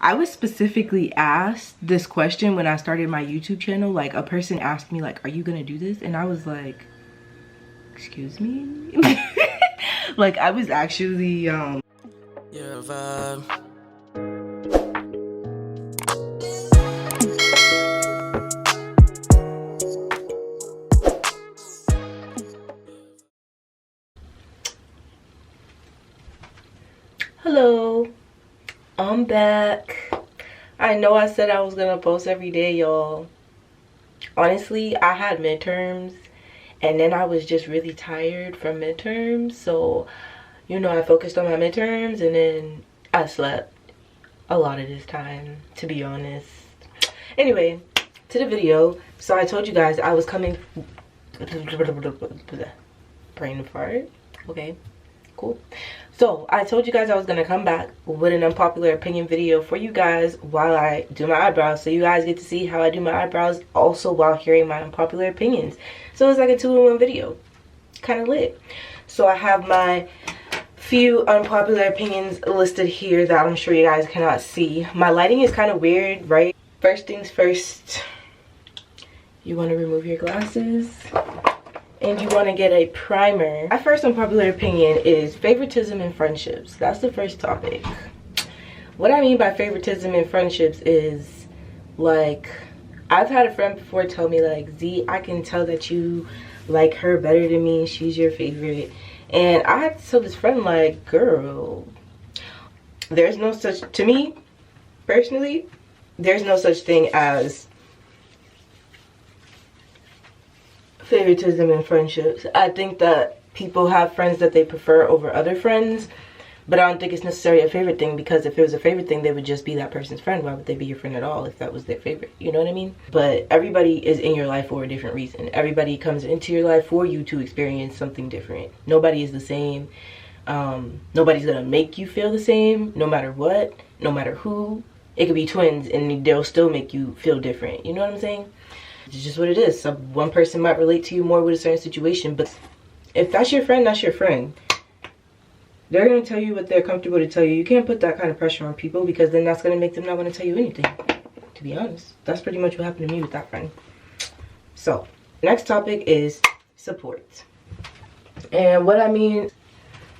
I was specifically asked this question when I started my YouTube channel. Like, a person asked me, like, are you gonna do this? And I was like, excuse me? Like, I was actually, Your vibe. Hello, I'm back. I know I said I was gonna post every day, y'all. Honestly, I had midterms and then I was just really tired from midterms, so you know, I focused on my midterms and then I slept a lot of this time, to be honest. Anyway, to the video. So I told you guys I was coming brain fart. Okay, cool. So I told you guys I was gonna come back with an unpopular opinion video for you guys while I do my eyebrows, so you guys get to see how I do my eyebrows also while hearing my unpopular opinions. So it's like a 2-in-1 video, kind of lit. So I have my few unpopular opinions listed here that I'm sure you guys cannot see. My lighting is kind of weird, right? First things first, you want to remove your glasses and you want to get a primer. My first unpopular opinion is favoritism in friendships. That's the first topic. What I mean by favoritism in friendships is, like, I've had a friend before tell me, like, Z, I can tell that you like her better than me, she's your favorite. And I had to tell this friend, like, girl, there's no such, to me personally, there's no such thing as favoritism in friendships. I think that people have friends that they prefer over other friends, but I don't think it's necessarily a favorite thing, because if it was a favorite thing, they would just be that person's friend. Why would they be your friend at all if that was their favorite? You know what I mean? But everybody is in your life for a different reason. Everybody comes into your life for you to experience something different. Nobody is the same. Nobody's gonna make you feel the same, no matter what, no matter who. It could be twins and they'll still make you feel different. You know what I'm saying? It's just what it is. One person might relate to you more with a certain situation, but if that's your friend, that's your friend. They're going to tell you what they're comfortable to tell you. You can't put that kind of pressure on people, because then that's going to make them not want to tell you anything. To be honest, that's pretty much what happened to me with that friend. So, next topic is support. And what I mean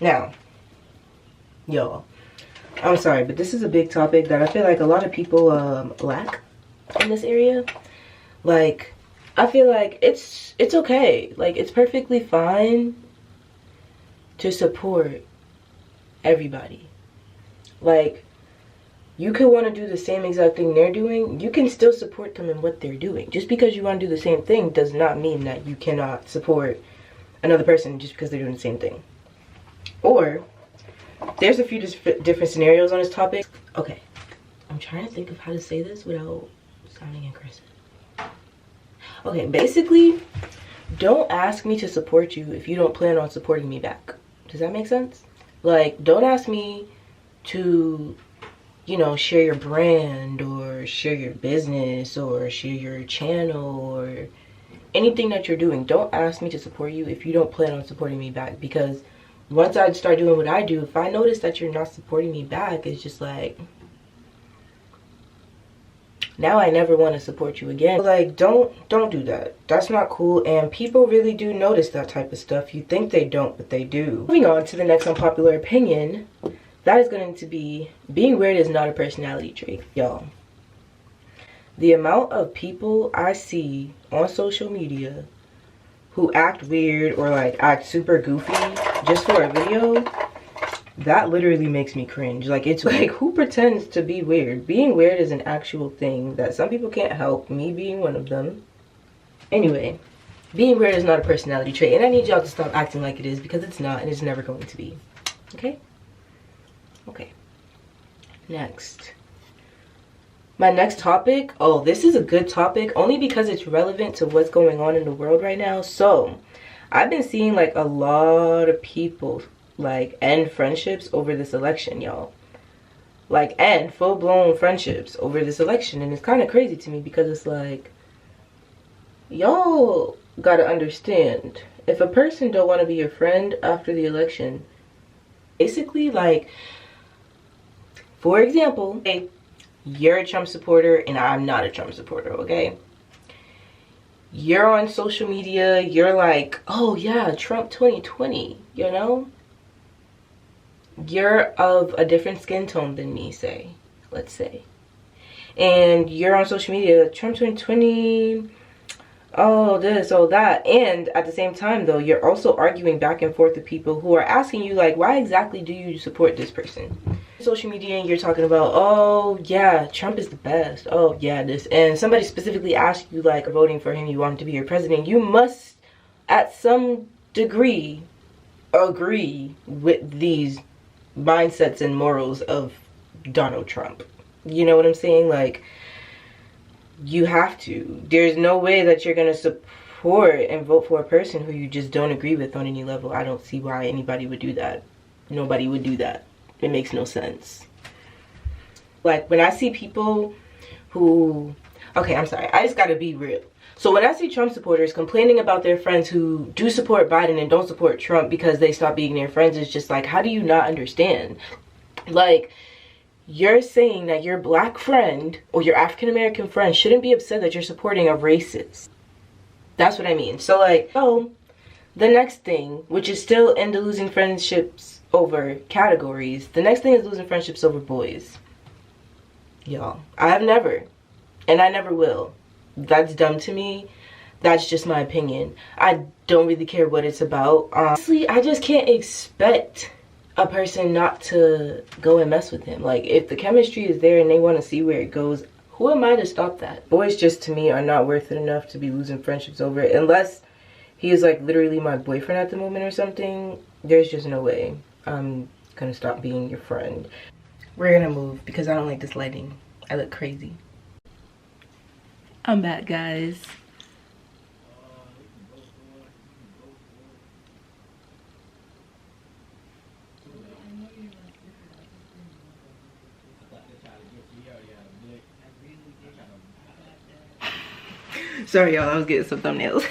now, y'all, I'm sorry, but this is a big topic that I feel like a lot of people lack in this area. Like, I feel like it's okay. Like, it's perfectly fine to support everybody. Like, you could want to do the same exact thing they're doing. You can still support them in what they're doing. Just because you want to do the same thing does not mean that you cannot support another person just because they're doing the same thing. Or, there's a few different scenarios on this topic. Okay, I'm trying to think of how to say this without sounding aggressive. Okay, basically, don't ask me to support you if you don't plan on supporting me back. Does that make sense? Like, don't ask me to, you know, share your brand or share your business or share your channel or anything that you're doing. Don't ask me to support you if you don't plan on supporting me back, because once I start doing what I do, if I notice that you're not supporting me back, it's just like, now I never want to support you again. Like, don't do that. That's not cool, and people really do notice that type of stuff. You think they don't, but they do. Moving on to the next unpopular opinion, that is going to be, being weird is not a personality trait, y'all. The amount of people I see on social media who act weird or like act super goofy just for a video, that literally makes me cringe. Like, it's like, who pretends to be weird? Being weird is an actual thing that some people can't help, me being one of them. Anyway, being weird is not a personality trait, and I need y'all to stop acting like it is, because it's not, and it's never going to be. Okay? Okay. Next. My next topic, oh, this is a good topic only because it's relevant to what's going on in the world right now. So, I've been seeing like a lot of people like end friendships over this election, y'all. Like, end full-blown friendships over this election, and it's kind of crazy to me, because it's like, y'all gotta understand, if a person don't want to be your friend after the election, basically, like, for example, you're a Trump supporter and I'm not a Trump supporter, okay? You're on social media, you're like, oh yeah, Trump 2020, you know? You're of a different skin tone than me, let's say. And you're on social media, Trump 2020, oh this, oh that. And at the same time though, you're also arguing back and forth with people who are asking you like, why exactly do you support this person? Social media, and you're talking about, oh yeah, Trump is the best, oh yeah this, and somebody specifically asked you like, voting for him, you want him to be your president, you must at some degree agree with these mindsets and morals of Donald Trump. You know what I'm saying? Like, you have to. There's no way that you're gonna support and vote for a person who you just don't agree with on any level. I don't see why anybody would do that. Nobody would do that. It makes no sense. Like, when I see people who, okay, I'm sorry, I just gotta be real. So when I see Trump supporters complaining about their friends who do support Biden and don't support Trump because they stop being their friends, it's just like, how do you not understand? Like, you're saying that your black friend or your African American friend shouldn't be upset that you're supporting a racist. That's what I mean. So like, oh, the next thing, which is still into losing friendships over categories, the next thing is losing friendships over boys. Y'all, I have never, and I never will. That's dumb to me. That's just my opinion. I don't really care what it's about. Honestly, I just can't expect a person not to go and mess with him. Like, if the chemistry is there and they want to see where it goes, who am I to stop that? Boys just, to me, are not worth it enough to be losing friendships over it. Unless he is like literally my boyfriend at the moment or something, there's just no way I'm gonna stop being your friend. We're gonna move because I don't like this lighting. I look crazy. I'm back, guys. Sorry y'all, I was getting some thumbnails.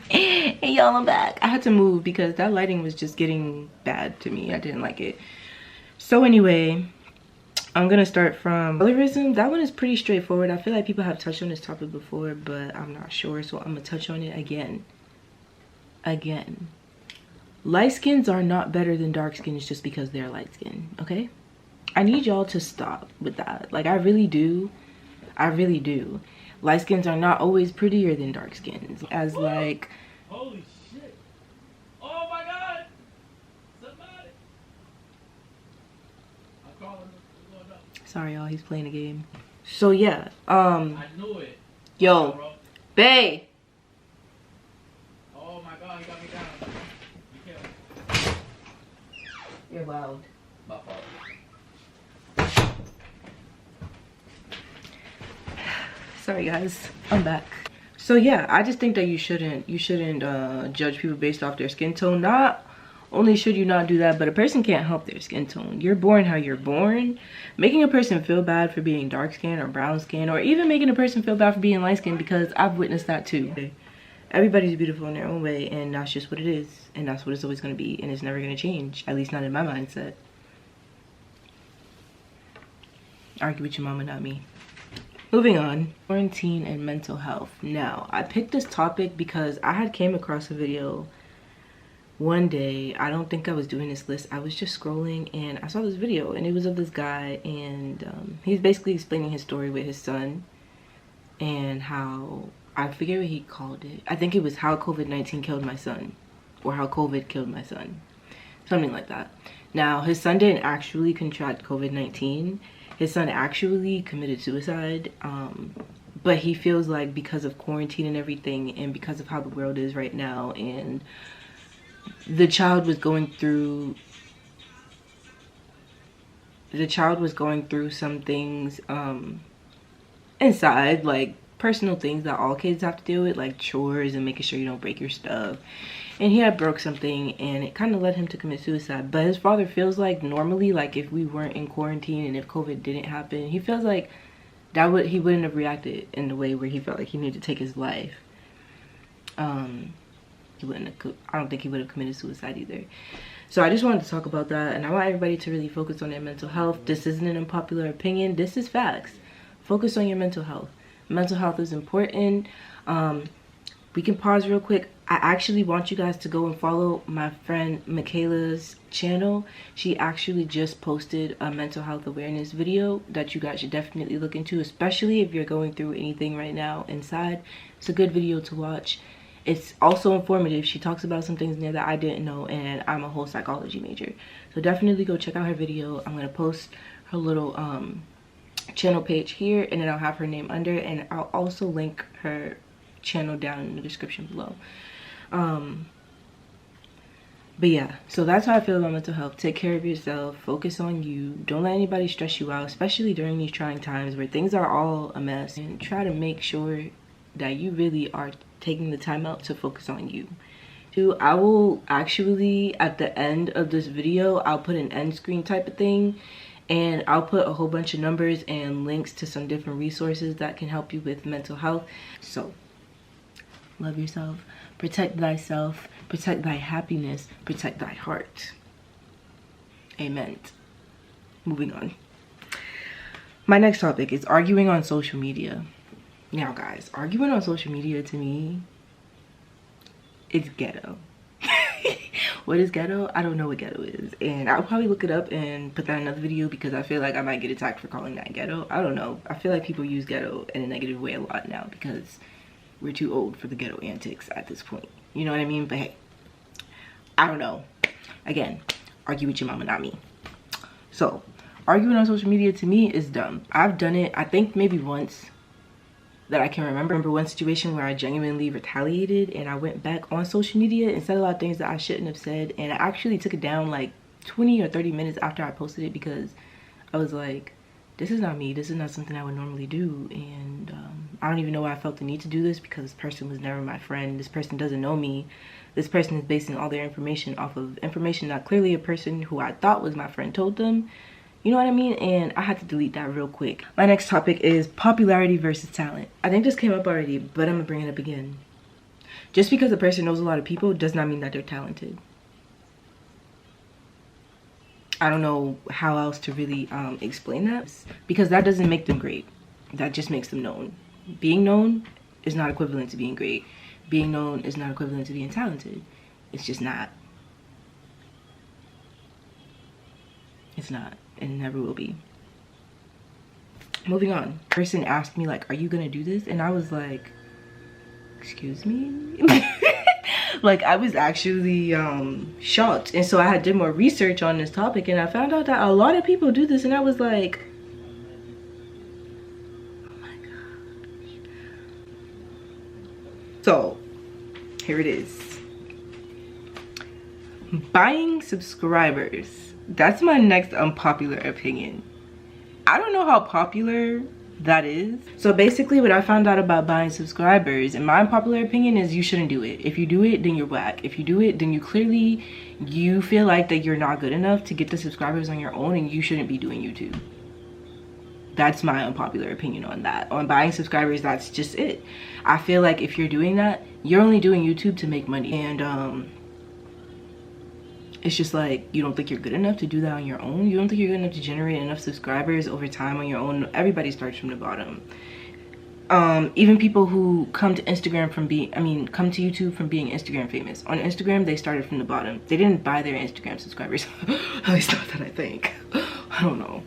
Hey y'all, I'm back. I had to move because that lighting was just getting bad to me. I didn't like it. So anyway, I'm gonna start from colorism. That one is pretty straightforward. I feel like people have touched on this topic before, but I'm not sure, so I'm gonna touch on it again. Light skins are not better than dark skins just because they're light skinned, okay? I need y'all to stop with that. Like, I really do. Light skins are not always prettier than dark skins. As like, holy shit. Oh my god. Somebody. I'm calling him. What's going up? Sorry y'all, he's playing a game. So yeah, I knew it. Yo, bro. bae. Oh my god, he got me down. You killed me. You're loud. My fault. Sorry guys, I'm back. So yeah, I just think that you shouldn't judge people based off their skin tone. Not only should you not do that, but a person can't help their skin tone. You're born how you're born. Making a person feel bad for being dark skinned or brown skinned, or even making a person feel bad for being light skinned, because I've witnessed that too. Everybody's beautiful in their own way, and that's just what it is, and that's what it's always going to be, and it's never going to change, at least not in my mindset. Argue with your mama, not me. Moving on, quarantine and mental health. Now, I picked this topic because I had came across a video one day. I don't think I was doing this list. I was just scrolling and I saw this video, and it was of this guy, and he's basically explaining his story with his son and how, I forget what he called it. I think it was how COVID-19 killed my son, or how COVID killed my son, something like that. Now, his son didn't actually contract COVID-19. His son actually committed suicide, but he feels like because of quarantine and everything, and because of how the world is right now, and the child was going through some things inside, like personal things that all kids have to deal with, like chores and making sure you don't break your stuff. And he had broke something, and it kind of led him to commit suicide. But his father feels like normally, like if we weren't in quarantine and if COVID didn't happen, he feels like he wouldn't have reacted in the way where he felt like he needed to take his life. I don't think he would have committed suicide either. So I just wanted to talk about that, and I want everybody to really focus on their mental health. This isn't an unpopular opinion, this is facts. Focus on your mental health. Mental health is important. We can pause real quick. I actually want you guys to go and follow my friend Michaela's channel. She actually just posted a mental health awareness video that you guys should definitely look into, especially if you're going through anything right now inside. It's a good video to watch. It's also informative. She talks about some things in there that I didn't know, and I'm a whole psychology major. So definitely go check out her video. I'm gonna post her little channel page here, and then I'll have her name under, and I'll also link her channel down in the description below. But yeah, so that's how I feel about mental health. Take care of yourself, focus on you, don't let anybody stress you out, especially during these trying times where things are all a mess, and try to make sure that you really are taking the time out to focus on you. I will actually, at the end of this video, I'll put an end screen type of thing, and I'll put a whole bunch of numbers and links to some different resources that can help you with mental health. So love yourself, protect thyself, protect thy happiness, protect thy heart. Amen. Moving on. My next topic is arguing on social media. Now guys, arguing on social media, to me, it's ghetto. What is ghetto? I don't know what ghetto is, and I'll probably look it up and put that in another video because I feel like I might get attacked for calling that ghetto. I don't know. I feel like people use ghetto in a negative way a lot now because we're too old for the ghetto antics at this point. You know what I mean? But hey, I don't know. Again, argue with your mama, not me. So, arguing on social media to me is dumb. I've done it, I think maybe once that I can remember one situation where I genuinely retaliated, and I went back on social media and said a lot of things that I shouldn't have said, and I actually took it down like 20 or 30 minutes after I posted it because I was like, this is not me, this is not something I would normally do, and I don't even know why I felt the need to do this because this person was never my friend, this person doesn't know me, this person is basing all their information off of information that clearly a person who I thought was my friend told them. You know what I mean? And I had to delete that real quick. My next topic is popularity versus talent. I think this came up already, but I'm gonna bring it up again. Just because a person knows a lot of people does not mean that they're talented. I don't know how else to really explain that, because that doesn't make them great. That just makes them known. Being known is not equivalent to being great. Being known is not equivalent to being talented. It's just not. It's not, and never will be. Moving on. Person asked me like, are you gonna do this? And I was like, excuse me? Like, I was actually shocked. And so I did more research on this topic, and I found out that a lot of people do this, and I was like, oh my gosh. So here it is. Buying subscribers. That's my next unpopular opinion. I don't know how popular that is. So basically what I found out about buying subscribers, in my unpopular opinion, is you shouldn't do it. If you do it, then you're whack. If you do it, then you feel like that you're not good enough to get the subscribers on your own, and you shouldn't be doing YouTube. That's my unpopular opinion on that. On buying subscribers, that's just it. I feel like if you're doing that, you're only doing YouTube to make money. And it's just like, you don't think you're good enough to do that on your own. You don't think you're good enough to generate enough subscribers over time on your own. Everybody starts from the bottom. Even people who come to Instagram from come to YouTube from being Instagram famous. On Instagram, they started from the bottom. They didn't buy their Instagram subscribers. At least not that I think. I don't know.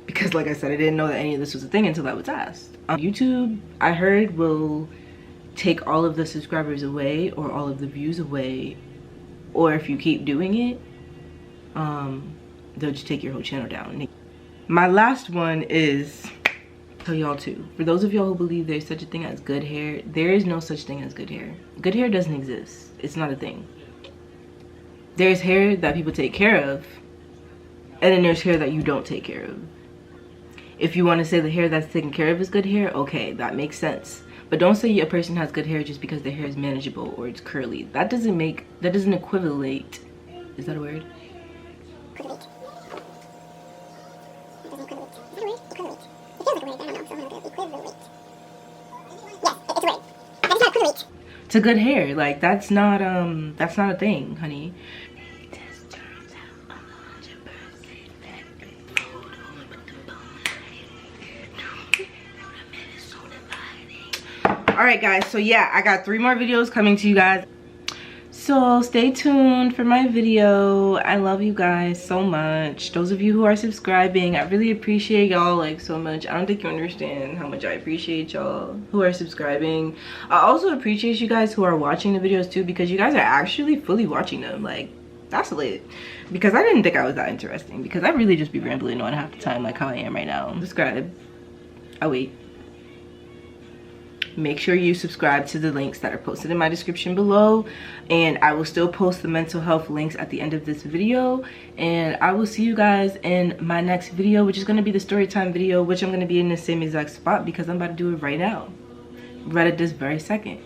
Because like I said, I didn't know that any of this was a thing until I was asked. YouTube, I heard, will take all of the subscribers away or all of the views away. Or if you keep doing it, they'll just take your whole channel down. My last one is, tell y'all too, for those of y'all who believe there's such a thing as good hair, there is no such thing as good hair. Good hair doesn't exist. It's not a thing. There's hair that people take care of, and then there's hair that you don't take care of. If you want to say the hair that's taken care of is good hair, okay, that makes sense. But don't say a person has good hair just because their hair is manageable or it's curly. That doesn't equivalate. Is that a word? To good hair. Like, that's not a thing, honey. Alright guys, so yeah, I got 3 more videos coming to you guys. So stay tuned for my video. I love you guys so much. Those of you who are subscribing, I really appreciate y'all like so much. I don't think you understand how much I appreciate y'all who are subscribing. I also appreciate you guys who are watching the videos too, because you guys are actually fully watching them. Like, that's lit. Because I didn't think I was that interesting, because I really just be rambling on half the time like how I am right now. Subscribe. I wait. Make sure you subscribe to the links that are posted in my description below, and I will still post the mental health links at the end of this video. And I will see you guys in my next video, which is going to be the story time video, which I'm going to be in the same exact spot because I'm about to do it right now, right at this very second.